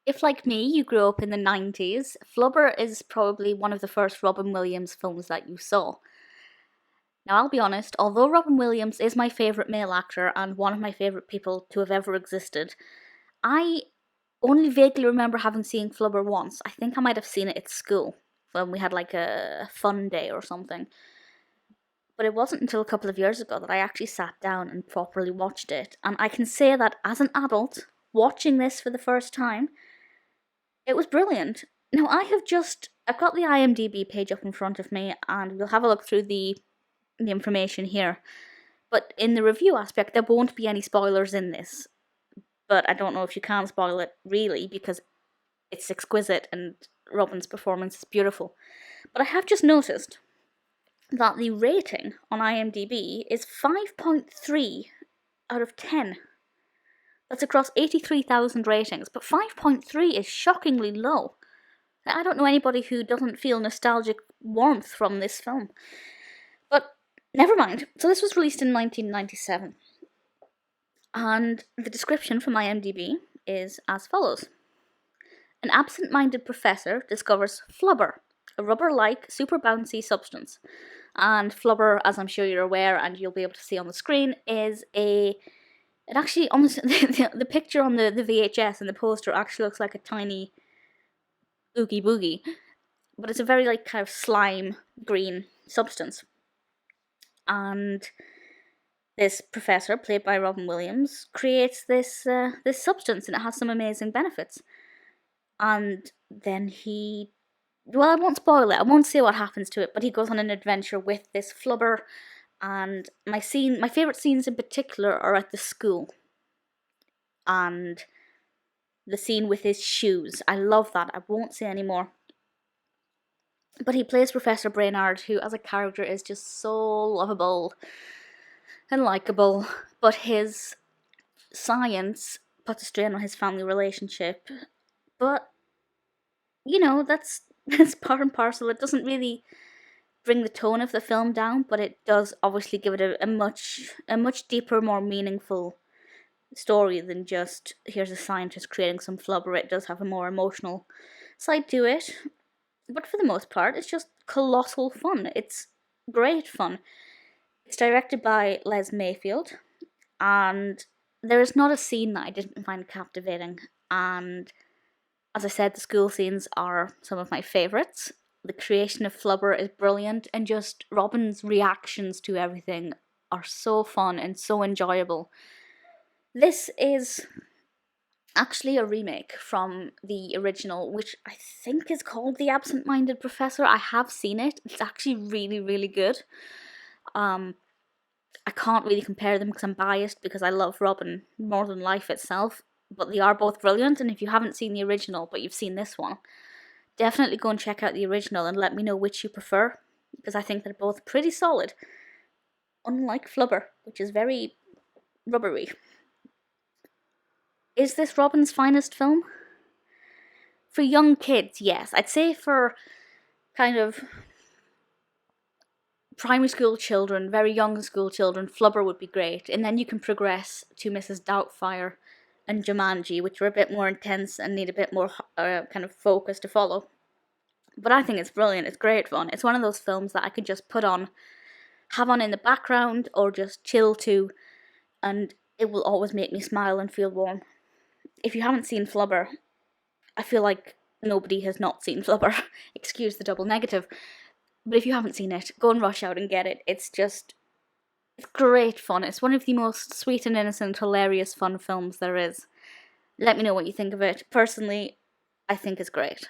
If, like me, you grew up in the 90s, Flubber is probably one of the first Robin Williams films that you saw. Now, I'll be honest, although Robin Williams is my favourite male actor and one of my favourite people to have ever existed, I only vaguely remember having seen Flubber once. I think I might have seen it at school when we had like a fun day or something. But it wasn't until a couple of years ago that I actually sat down and properly watched it. And I can say that as an adult, watching this for the first time, it was brilliant. Now, I've got the IMDb page up in front of me, and we'll have a look through the information here. But in the review aspect, there won't be any spoilers in this. But I don't know if you can spoil it, really, because it's exquisite and Robin's performance is beautiful. But I have just noticed that the rating on IMDb is 5.3 out of 10. That's across 83,000 ratings, but 5.3 is shockingly low. I don't know anybody who doesn't feel nostalgic warmth from this film. But never mind. So this was released in 1997. And the description from IMDb is as follows. An absent-minded professor discovers Flubber, a rubber-like, super bouncy substance. And Flubber, as I'm sure you're aware and you'll be able to see on the screen, is it actually, almost the picture on the VHS and the poster actually looks like a tiny Oogie Boogie. But it's a very like kind of slime green substance. And this professor, played by Robin Williams, creates this substance, and it has some amazing benefits. And then well, I won't spoil it, I won't say what happens to it, but he goes on an adventure with this Flubber, and my favourite scenes in particular are at the school. And the scene with his shoes, I love that, I won't say any more. But he plays Professor Brainard, who as a character is just so lovable and likeable, but his science puts a strain on his family relationship. But, you know, that's part and parcel. It doesn't really bring the tone of the film down, but it does obviously give it a much deeper, more meaningful story than just, here's a scientist creating some flubber. It does have a more emotional side to it. But for the most part, it's just colossal fun. It's great fun. It's directed by Les Mayfield, and there is not a scene that I didn't find captivating. And as I said, the school scenes are some of my favourites. The creation of Flubber is brilliant, and just Robin's reactions to everything are so fun and so enjoyable. This is actually a remake from the original, which I think is called The Absent-Minded Professor. I have seen it. It's actually really, really good. I can't really compare them because I'm biased, because I love Robin more than life itself, but they are both brilliant. And if you haven't seen the original but you've seen this one, definitely go and check out the original and let me know which you prefer, because I think they're both pretty solid, unlike Flubber, which is very rubbery. Is this Robin's finest film? For young kids, yes. I'd say for kind of primary school children, very young school children, Flubber would be great. And then you can progress to Mrs. Doubtfire and Jumanji, which are a bit more intense and need a bit more kind of focus to follow. But I think it's brilliant. It's great fun. It's one of those films that I could just put on, have on in the background, or just chill to, and it will always make me smile and feel warm. If you haven't seen Flubber, I feel like nobody has not seen Flubber. Excuse the double negative. But if you haven't seen it, go and rush out and get it. It's great fun. It's one of the most sweet and innocent, hilarious, fun films there is. Let me know what you think of it. Personally, I think it's great.